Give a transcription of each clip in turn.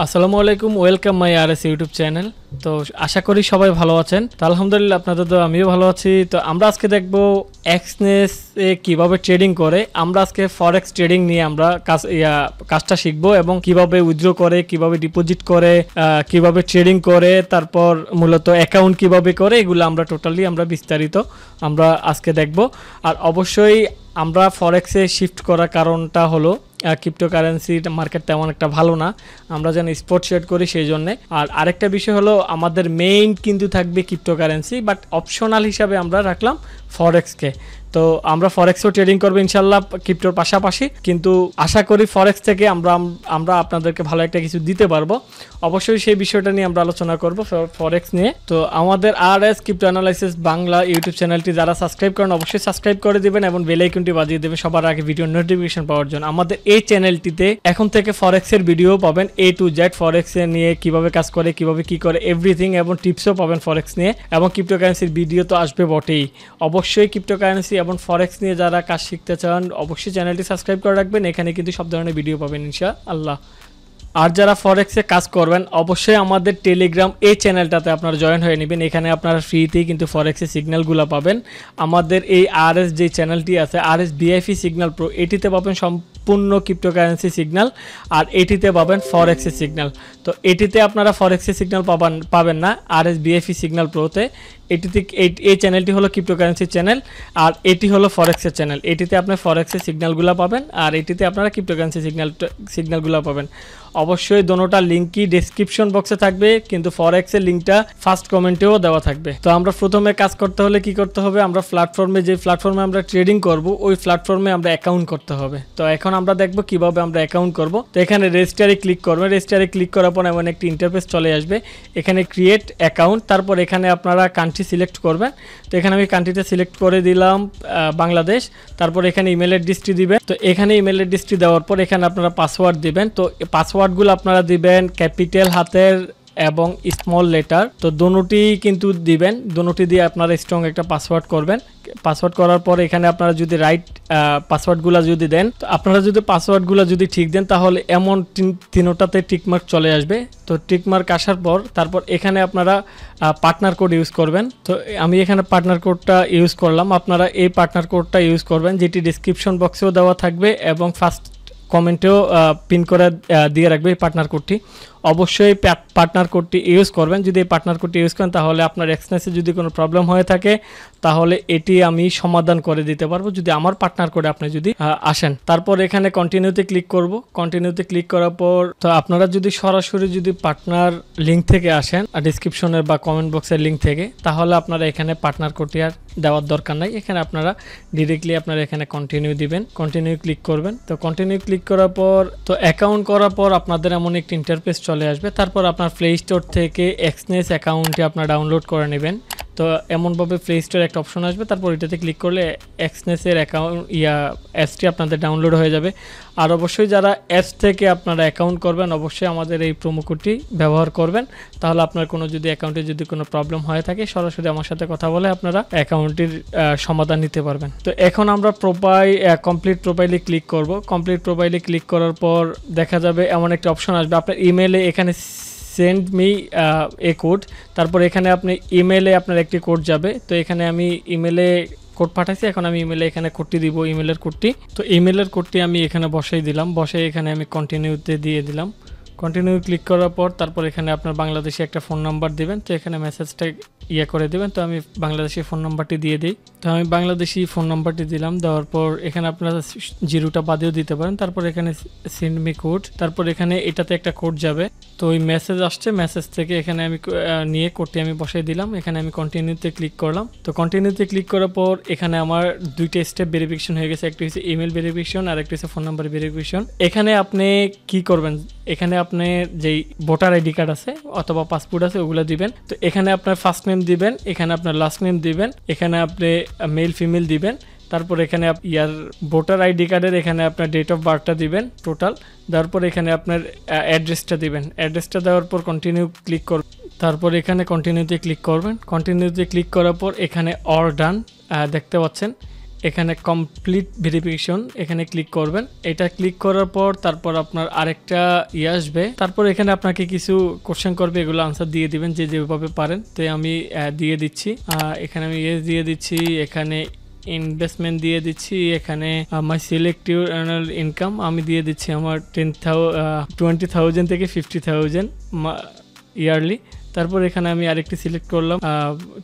আসসালামু আলাইকুম, welcome my RS YouTube channel. তো আশা করি সবাই ভালো আছেন। তো আলহামদুলিল্লাহ আপনাদের তো আমিও ভালো আছি। তো আমরা আজকে দেখব এক্সনেসে কিভাবে ট্রেডিং করে। আমরা আজকে ফরেক্স ট্রেডিং নিয়ে আমরা কাজটা শিখবো এবং কিভাবে উইথড্র করে, কিভাবে ডিপোজিট করে, কিভাবে ট্রেডিং করে, তারপর মূলত অ্যাকাউন্ট কিভাবে করে, এগুলো আমরা টোটালি বিস্তারিত আমরা আজকে দেখব। আর অবশ্যই আমরা ফরেক্সে শিফট করার কারণটা হলো ক্রিপ্টোকারেন্সি মার্কেট তেমন একটা ভালো না, আমরা যেন স্পট ট্রেড করি সেই জন্যে। আর আরেকটা বিষয় হলো আমাদের মেইন কিন্তু থাকবে ক্রিপ্টোকারেন্সি, বাট অপশনাল হিসাবে আমরা রাখলাম ফরেক্সকে। তো আমরা ফরেক্সও ট্রেডিং করবো ইনশাল্লাহ ক্রিপ্টোর পাশাপাশি, কিন্তু আশা করি ফরেক্স থেকে আমরা আপনাদেরকে ভালো একটা কিছু দিতে পারবো। অবশ্যই সেই বিষয়টা নিয়ে আমরা আলোচনা করব ফরেক্স নিয়ে। তো আমাদের RS crypto analysis Bangla YouTube চ্যানেলটি যারা সাবস্ক্রাইব করেন অবশ্যই সাবস্ক্রাইব করে দিবেন এবং বেল আইকনটি বাজিয়ে দেবেন সবার আগে ভিডিও নোটিফিকেশন পাওয়ার জন্য। আমাদের এই চ্যানেলটিতে এখন থেকে ফরেক্সের ভিডিও পাবেন, A to Z ফরেক্স নিয়ে কিভাবে কাজ করে, কিভাবে কি করে, এভরিথিং, এবং টিপসও পাবেন ফরেক্স নিয়ে, এবং ক্রিপ্টোকারেন্সির ভিডিও তো আসবে বটেই। অবশ্যই ক্রিপ্টোকারেন্সি এবং ফরেক্স নিয়ে যারা কাজ শিখতে চান অবশ্যই চ্যানেলটি সাবস্ক্রাইব করে রাখবেন, এখানে কিন্তু সব ধরনের ভিডিও পাবেন ইনশাআল্লাহ। আর যারা ফরেক্সে কাজ করবেন অবশ্যই আমাদের টেলিগ্রাম এই চ্যানেলটাতে আপনারা জয়েন হয়ে নেবেন, এখানে আপনারা ফ্রিতেই কিন্তু ফরেক্সের সিগন্যালগুলো পাবেন। আমাদের এই আরএস যে চ্যানেলটি আছে আরএস বিআইপি সিগন্যাল প্রো, এটিতে পাবেন সম্পূর্ণ ক্রিপ্টোকারেন্সি সিগন্যাল, আর এটিতে পাবেন ফরেক্সের সিগন্যাল। তো এটিতে আপনারা ফরেক্সের সিগন্যাল পাবেন না আরএস বিআইপি সিগন্যাল প্রোতে। এটিতে এই চ্যানেলটি হলো ক্রিপ্টোকারেন্সি চ্যানেল, আর এটি হলো ফরেক্সের চ্যানেল। এটিতে আপনি ফরেক্সের সিগন্যালগুলো পাবেন, আর এটিতে আপনারা ক্রিপ্টোকারেন্সি সিগন্যালগুলো পাবেন। অবশ্যই দোনোটার লিঙ্কই ডেসক্রিপশন বক্সে থাকবে, কিন্তু ফরেক্সের লিঙ্কটা ফার্স্ট কমেন্টেও দেওয়া থাকবে। তো আমরা প্রথমে কাজ করতে হলে কি করতে হবে, আমরা যে প্ল্যাটফর্মে আমরা ট্রেডিং করব ওই প্ল্যাটফর্মে আমরা অ্যাকাউন্ট করতে হবে। তো এখন আমরা দেখব কিভাবে আমরা অ্যাকাউন্ট করব। তো এখানে রেজিস্টারে ক্লিক করবেন, রেজিস্টারে ক্লিক করার পর এমন একটি ইন্টারফেস চলে আসবে, এখানে ক্রিয়েট অ্যাকাউন্ট, তারপর এখানে আপনারা কান্ট্রি সিলেক্ট করবেন। তো এখানে আমি কান্ট্রিটা সিলেক্ট করে দিলাম বাংলাদেশ, তারপর এখানে ইমেল অ্যাড্রেসটি দিবেন। তো এখানে ইমেল অ্যাড্রেসটি দেওয়ার পর এখানে আপনারা পাসওয়ার্ড দিবেন। তো পাসওয়ার্ডগুলো আপনারা দিবেন ক্যাপিটাল হাতের এবং স্মল লেটার, তো দুটোটি কিন্তু দিবেন, দুটোটি দিয়ে আপনারা স্ট্রং একটা পাসওয়ার্ড করবেন। পাসওয়ার্ড করার পর এখানে আপনারা যদি রাইট পাসওয়ার্ডগুলো যদি দেন, তো আপনারা যদি পাসওয়ার্ডগুলো যদি ঠিক দেন তাহলে এমন তিনোটাতে টিকমার্ক চলে আসবে। তো টিকমার্ক আসার পর তারপর এখানে আপনারা পার্টনার কোড ইউজ করবেন। তো আমি এখানে পার্টনার কোডটা ইউজ করলাম, আপনারা এই পার্টনার কোডটা ইউজ করবেন, যেটি ডিসক্রিপশন বক্সেও দেওয়া থাকবে এবং ফার্স্ট কমেন্টেও পিন করে দিয়ে রাখবে এই পার্টনার কোডটি। অবশ্যই পার্টনার কোডটি ইউজ করবেন। যদি এই পার্টনার কোডটি ইউজ করেন তাহলে আপনার এক্সচেঞ্জে যদি কোনো প্রবলেম হয়ে থাকে তাহলে এটি আমি সমাধান করে দিতে পারবো যদি আমার পার্টনার কোডে আপনি যদি আসেন। তারপর এখানে কন্টিনিউতে ক্লিক করব। কন্টিনিউতে ক্লিক করার পর তো আপনারা যদি সরাসরি যদি পার্টনার লিঙ্ক থেকে আসেন ডিসক্রিপশনের বা কমেন্ট বক্সের লিঙ্ক থেকে, তাহলে আপনারা এখানে পার্টনার কোডটি আর দেওয়ার দরকার নাই, এখানে আপনারা ডিরেক্টলি আপনারা এখানে কন্টিনিউ দিবেন, কন্টিনিউ ক্লিক করবেন। তো কন্টিনিউ ক্লিক করার পর তো অ্যাকাউন্ট করার পর আপনাদের এমন একটি ইন্টারফেস চলে আসবে। তারপর আপনার প্লে স্টোর থেকে এক্সনেস অ্যাকাউন্টটি আপনার ডাউনলোড করে নেবেন। তো এমনভাবে প্লে স্টোর একটা অপশন আসবে, তারপর এটাতে ক্লিক করলে এক্সনেসের অ্যাকাউন্ট অ্যাপসটি আপনাদের ডাউনলোড হয়ে যাবে। আর অবশ্যই যারা অ্যাপস থেকে আপনারা অ্যাকাউন্ট করবেন অবশ্যই আমাদের এই প্রোমো কোডটি ব্যবহার করবেন, তাহলে আপনার কোনো যদি অ্যাকাউন্টে যদি কোনো প্রবলেম হয়ে থাকে সরাসরি আমার সাথে কথা বলে আপনারা অ্যাকাউন্টটির সমাধান নিতে পারবেন। তো এখন আমরা কমপ্লিট প্রোফাইলে ক্লিক করব। কমপ্লিট প্রোফাইলে ক্লিক করার পর দেখা যাবে এমন একটা অপশন আসবে, আপনার ইমেলে এখানে সেন্ড মি এ কোড, তারপর এখানে আপনি ইমেলে আপনার একটি কোড যাবে। তো এখানে আমি ইমেলে কোড পাঠাইছি, এখন আমি ইমেলে এখানে কোডটি দিব, ইমেলের কোডটি। তো ইমেলের কোডটি আমি এখানে বসাই দিলাম, বসে এখানে আমি কন্টিনিউতে দিয়ে দিলাম। কন্টিনিউ ক্লিক করার পর তারপর এখানে আপনার বাংলাদেশি একটা ফোন নাম্বার দিবেন। তো এখানে মেসেজটা করে দেবেন। তো আমি বাংলাদেশি ফোন নাম্বারটি দিয়ে দিই। তো আমি বাংলাদেশি ফোন নাম্বারটি দিলাম, দেওয়ার পর এখানে আপনারা জিরোটা বাদেও দিতে পারেন। তারপর এখানে সেন্ড মি কোড, তারপর এখানে এটাতে একটা কোড যাবে। তো ওই মেসেজ আসছে, মেসেজ থেকে এখানে আমি নিয়ে কোডটি আমি বসাই দিলাম। এখানে আমি কন্টিনিউতে ক্লিক করলাম। তো কন্টিনিউতে ক্লিক করার পর এখানে আমার দুইটা স্টেপ ভেরিফিকেশন হয়ে গেছে, একটা হচ্ছে ইমেল ভেরিফিকেশন আর একটা হচ্ছে ফোন নাম্বার ভেরিফিকেশন। এখানে আপনি কি করবেন, এখানে আপনি যেই ভোটার আইডি কার্ড আছে অথবা পাসপোর্ট আছে ওগুলো দিবেন। তো এখানে আপনার ফার্স্ট নেম দিবেন, এখানে আপনার লাস্ট নেম দিবেন, এখানে আপনি মেল ফিমেল দিবেন, তারপর এখানে ভোটার আইডি কার্ডের এখানে আপনার ডেট অফ বার্থটা দিবেন টোটাল, তারপর এখানে আপনার অ্যাড্রেসটা দিবেন। অ্যাড্রেসটা দেওয়ার পর কন্টিনিউ ক্লিক করবেন, তারপর এখানে কন্টিনিউতে ক্লিক করবেন। কন্টিনিউতে ক্লিক করার পর এখানে অল ডান দেখতে পাচ্ছেন, এখানে কমপ্লিট ভেরিফিকেশন এখানে ক্লিক করবেন। এটা ক্লিক করার পর তারপর আপনার আরেকটা আসবে, তারপর এখানে আপনাকে কিছু কোশ্চেন করবে, এগুলো আনসার দিয়ে দিবেন যে যেভাবে পারেন। তো আমি দিয়ে দিচ্ছি, এখানে আমি ইয়েস দিয়ে দিচ্ছি, এখানে ইনভেস্টমেন্ট দিয়ে দিচ্ছি, এখানে আমার সিলেক্টিভ অ্যানুয়াল ইনকাম আমি দিয়ে দিচ্ছি আমার 20,000 থেকে 50,000 ইয়ারলি। তারপর এখানে আমি আরেকটি সিলেক্ট করলাম,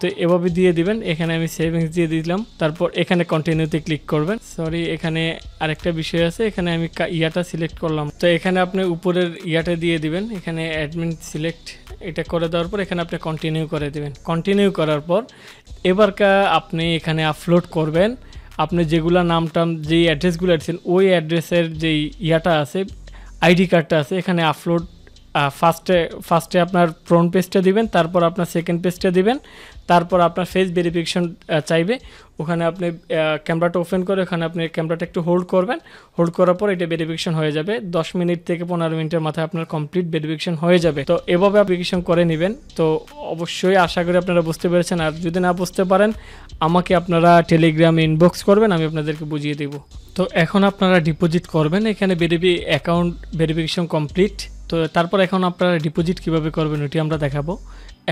তো এভাবে দিয়ে দিবেন। এখানে আমি সেভিংস দিয়ে দিলাম, তারপর এখানে কন্টিনিউতে ক্লিক করবেন। সরি, এখানে আরেকটা বিষয় আছে, এখানে আমি ইয়াটা সিলেক্ট করলাম। তো এখানে আপনি উপরের ইয়াটা দিয়ে দিবেন, এখানে অ্যাডমিন সিলেক্ট এটা করে দেওয়ার পর এখানে আপনি কন্টিনিউ করে দিবেন। কন্টিনিউ করার পর এবারকা আপনি এখানে আপলোড করবেন আপনি যেগুলা নামটাম যেই অ্যাড্রেসগুলো আছেন ওই অ্যাড্রেসের যেই ইয়াটা আছে আইডি কার্ডটা আছে এখানে আপলোড। ফার্স্টে আপনার ফ্রন্ট পেজটা দিবেন, তারপর আপনার সেকেন্ড পেজটা দিবেন, তারপর আপনার ফেস ভেরিফিকেশন চাইবে। ওখানে আপনি ক্যামেরাটা ওপেন করে ওখানে আপনি ক্যামেরাটা একটু হোল্ড করবেন। হোল্ড করার পর এটা ভেরিফিকেশন হয়ে যাবে। 10 মিনিট থেকে 15 মিনিটের মাথায় আপনার কমপ্লিট ভেরিফিকেশন হয়ে যাবে। তো এভাবে ভেরিফিকেশন করে নেবেন। তো অবশ্যই আশা করি আপনারা বুঝতে পেরেছেন। আর যদি না বুঝতে পারেন আমাকে আপনারা টেলিগ্রামে ইনবক্স করবেন, আমি আপনাদেরকে বুঝিয়ে দেব। তো এখন আপনারা ডিপোজিট করবেন। এখানে অ্যাকাউন্ট ভেরিফিকেশন কমপ্লিট। তো তারপর এখন আপনারা ডিপোজিট কিভাবে করবেন ওটি আমরা দেখাবো।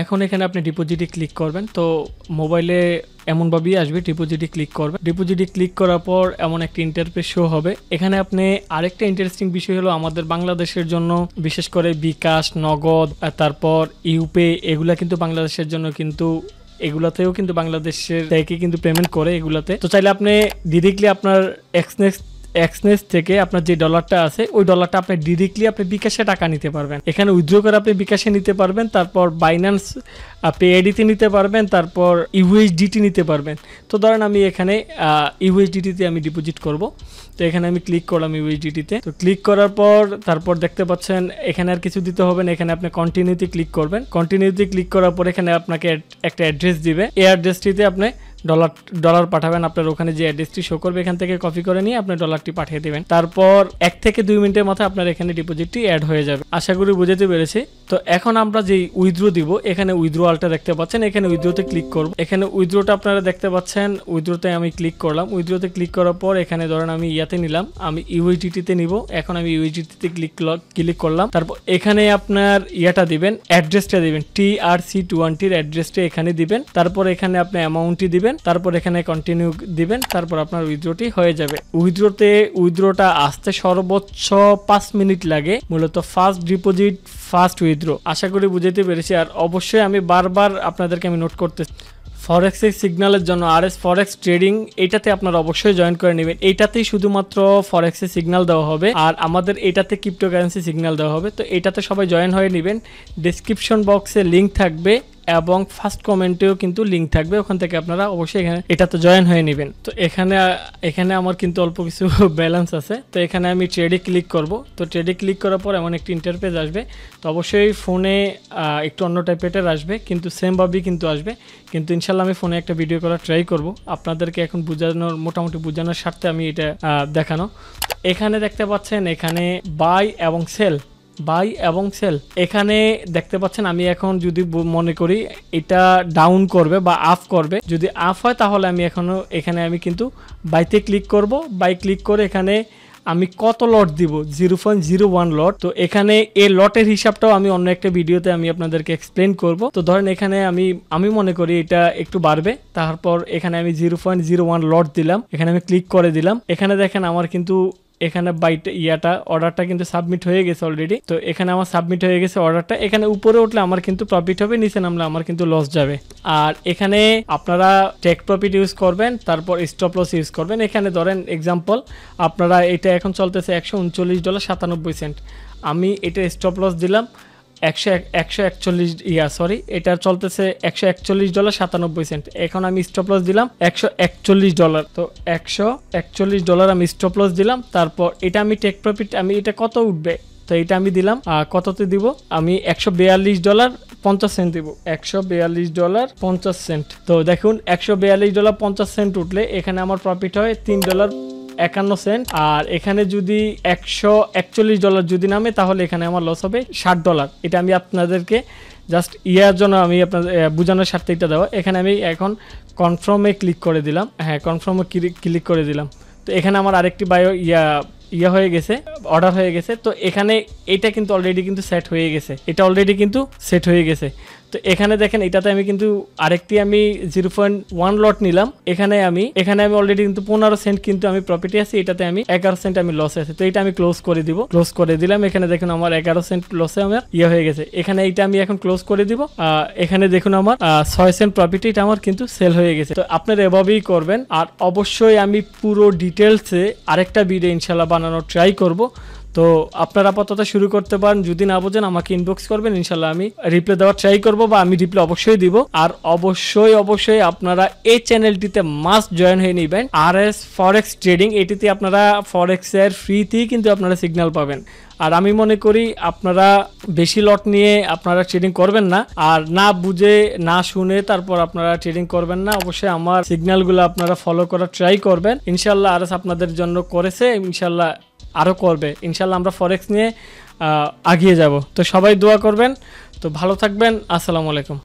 এখন এখানে আপনি ডিপোজিটে ক্লিক করবেন। তো মোবাইলে এমনভাবেই আসবে, ডিপোজিটে ক্লিক করবেন। ডিপোজিটে ক্লিক করার পর এমন একটা ইন্টারফেস শো হবে। এখানে আপনি আরেকটা ইন্টারেস্টিং বিষয় হলো আমাদের বাংলাদেশের জন্য বিশেষ করে বিকাশ, নগদ, তারপর ইউপে এগুলা কিন্তু বাংলাদেশের জন্য কিন্তু এগুলাতেও কিন্তু বাংলাদেশের থেকে কিন্তু পেমেন্ট করে এগুলাতে। তো চাইলে আপনি ডিরেক্টলি আপনার এক্সনেস থেকে আপনার যে ডলারটা আছে ওই ডলারটা আপনি ডিরেক্টলি আপনি বিকাশে টাকা নিতে পারবেন। এখানে উইথড্র করে আপনি বিকাশে নিতে পারবেন, তারপর বাইন্যান্স পেআইডিতে নিতে পারবেন, তারপর ইউএসডিটি নিতে পারবেন। তো ধরেন আমি এখানে ইউএসডিটিতে আমি ডিপোজিট করব। তো এখানে আমি ক্লিক করলাম ইউএসডিটিতে। তো ক্লিক করার পর তারপর দেখতে পাচ্ছেন এখানে আর কিছু দিতে হবে না। এখানে আপনি কন্টিনিউতে ক্লিক করবেন। কন্টিনিউতে ক্লিক করার পর এখানে আপনাকে একটা অ্যাড্রেস দিবে। এই অ্যাড্রেসটিতে আপনি ডলার পাঠাবেন। আপনার ওখানে যে অ্যাড্রেসটি শো করবে এখান থেকে কপি করে নিয়ে আপনি ডলারটি পাঠিয়ে দেবেন। তারপর 1 থেকে 2 মিনিটের মাথায় আপনার এখানে ডিপোজিটটি অ্যাড হয়ে যাবে। আশা করি বুঝতে পেরেছি। তো এখন আমরা যেই উইথড্র দিব এখানে উইথড্রয়ালটা দেখতে পাচ্ছেন, এখানে উইথড্রতে ক্লিক করব। এখানে উইথড্রটা আপনারা দেখতে পাচ্ছেন, উইথড্রতে আমি ক্লিক করলাম। উইথড্রতে ক্লিক করার পর এখানে ধরেন আমি ইয়াতে নিলাম, আমি ইউএসডিটিতে নিব। এখন আমি ইউএসডিটিতে ক্লিক করলাম। তারপর এখানে আপনার ইয়াটা দিবেন, অ্যাড্রেসটা দিবেন, TRC20 এর অ্যাড্রেসটা এখানে দিবেন। তারপর এখানে আপনি অ্যামাউন্টটি দিবেন, তারপর এখানে কন্টিনিউ দিবেন, তারপর আপনার উইথড্রটি হয়ে যাবে। উইথড্রটা আসতে সর্বোচ্চ 5 মিনিট লাগে। মূলত ফার্স্ট ডিপোজিট ফার্স্ট উইথড্র। আশা করি বুঝতে পেরেছি। আর অবশ্যই আমি বারবার আপনাদেরকে আমি নোট করতে ফরেক্সের সিগন্যালের জন্য RS ফরেক্স ট্রেডিং এটাতে আপনারা অবশ্যই জয়েন করে নেবেন। এইটাতেই শুধুমাত্র ফরেক্সের সিগন্যাল দেওয়া হবে আর আমাদের এটাতে ক্রিপ্টোকারেন্সি সিগন্যাল দেওয়া হবে। তো এটাতে সবাই জয়েন হয়ে নেবেন। ডেসক্রিপশন বক্সে লিঙ্ক থাকবে এবং ফার্স্ট কমেন্টেও কিন্তু লিঙ্ক থাকবে, ওখান থেকে আপনারা অবশ্যই এটাতে জয়েন হয়ে নেবেন। তো এখানে আমার কিন্তু অল্প কিছু ব্যালেন্স আছে। তো এখানে আমি ট্রেডে ক্লিক করব। তো ট্রেডে ক্লিক করার পর এমন একটি ইন্টারফেস আসবে। তো অবশ্যই ফোনে একটু অন্য টাইপের আসবে, কিন্তু সেমভাবেই কিন্তু আসবে। কিন্তু ইনশাল্লাহ আমি ফোনে একটা ভিডিও করার ট্রাই করব আপনাদেরকে এখন মোটামুটি বোঝানোর স্বার্থে আমি এটা দেখানো। এখানে দেখতে পাচ্ছেন এখানে বাই এবং সেল এখানে দেখতে পাচ্ছেন। আমি এখন যদি মনে করি এটা ডাউন করবে বা আপ করবে, যদি আপ হয় তাহলে আমি এখানে আমি কিন্তু বাইতে ক্লিক করব। বাই ক্লিক করে এখানে আমি কত লট দিব, 0.01 লট। তো এখানে এই লটের হিসাবটাও আমি অন্য একটা ভিডিওতে আমি আপনাদেরকে এক্সপ্লেন করব। তো ধরেন এখানে আমি মনে করি এটা একটু বাড়বে। তারপর এখানে আমি 0.01 লট দিলাম, এখানে আমি ক্লিক করে দিলাম। এখানে দেখেন আমার কিন্তু এখানে অর্ডারটা কিন্তু সাবমিট হয়ে গেছে অলরেডি। তো এখানে আমার সাবমিট হয়ে গেছে অর্ডারটা। এখানে উপরে উঠলে আমার কিন্তু প্রফিট হবে, নিচে নামলে আমার কিন্তু লস যাবে। আর এখানে আপনারা টেক প্রফিট ইউজ করবেন, তারপর স্টপ লস ইউজ করবেন। এখানে ধরেন এক্সাম্পল আপনারা এটা এখন চলতেছে $139.97। আমি এটা স্টপ লস দিলাম এটা চলতেছে $141.97। এখন আমি স্টপ লস দিলাম $141। তো $141 আমি স্টপ লস দিলাম। তারপর এটা আমি টেক প্রফিট আমি এটা কত উঠবে, তো এটা আমি দিলাম কততে দিব, আমি $142.50 দিব, $142.50। তো দেখুন $142.50 উঠলে এখানে আমার প্রফিট হয় $3 51 সেন্ট। আর এখানে যদি $141 যদি নামে তাহলে এখানে আমার লস হবে $60। এটা আমি আপনাদেরকে জাস্ট ইয়ার জন্য আমি আপনাদের বোঝানোর স্বার্থে এটা দেওয়া। এখানে আমি এখন কনফার্মে ক্লিক করে দিলাম। হ্যাঁ, কনফার্মে ক্লিক করে দিলাম। তো এখানে আমার আরেকটি বায়ো ইয়া হয়ে গেছে, অর্ডার হয়ে গেছে। তো এখানে এটা কিন্তু অলরেডি কিন্তু সেট হয়ে গেছে, এটা অলরেডি কিন্তু সেট হয়ে গেছে। তো এখানে দেখেন এটাতে আমি কিন্তু আরেকটি আমি 0.1 লট নিলাম। এখানে আমি অলরেডি কিন্তু 15 সেন্ট কিন্তু আমি প্রফিটে আছি, এটাতে আমি 11 সেন্ট আমি লসে আছি। তো এটা আমি ক্লোজ করে দিব, ক্লোজ করে দিলাম। এখানে দেখুন আমার 11 সেন্ট লসে আমার হয়ে গেছে। এখানে এটা আমি এখন ক্লোজ করে দিব। এখানে দেখুন আমার 6 সেন্ট প্রফিটে এটা আমার কিন্তু সেল হয়ে গেছে। তো আপনারা এভাবেই করবেন। আর অবশ্যই আমি পুরো ডিটেলসে আরেকটা ভিডিও ইনশাল্লাহ বানানোর ট্রাই করব। তো আপনারা আপাতত শুরু করতে পারেন, যদি না বোঝেন আমাকে ইনবক্স করবেন, ইনশাল্লাহ আমি রিপ্লাই দেওয়ার ট্রাই করব, বা আমি রিপ্লাই অবশ্যই দিব। আর অবশ্যই আপনারা এই চ্যানেলটিতে মাস্ট জয়েন হয়ে নেবেন, RS ফরেক্স ট্রেডিং। এটিতে আপনারা ফরেক্সের ফ্রিতেই কিন্তু আপনারা সিগন্যাল পাবেন। আর আমি মনে করি আপনারা বেশি লট নিয়ে আপনারা ট্রেডিং করবেন না, আর না বুঝে না শুনে তারপর আপনারা ট্রেডিং করবেন না। অবশ্যই আমার সিগন্যালগুলো আপনারা ফলো করার ট্রাই করবেন। ইনশাল্লাহ RS আপনাদের জন্য করেছে, ইনশাল্লাহ আরও করবে। ইনশাল্লাহ আমরা ফরেক্স নিয়ে এগিয়ে যাব। তো সবাই দোয়া করবেন। তো ভালো থাকবেন। আসসালামু আলাইকুম।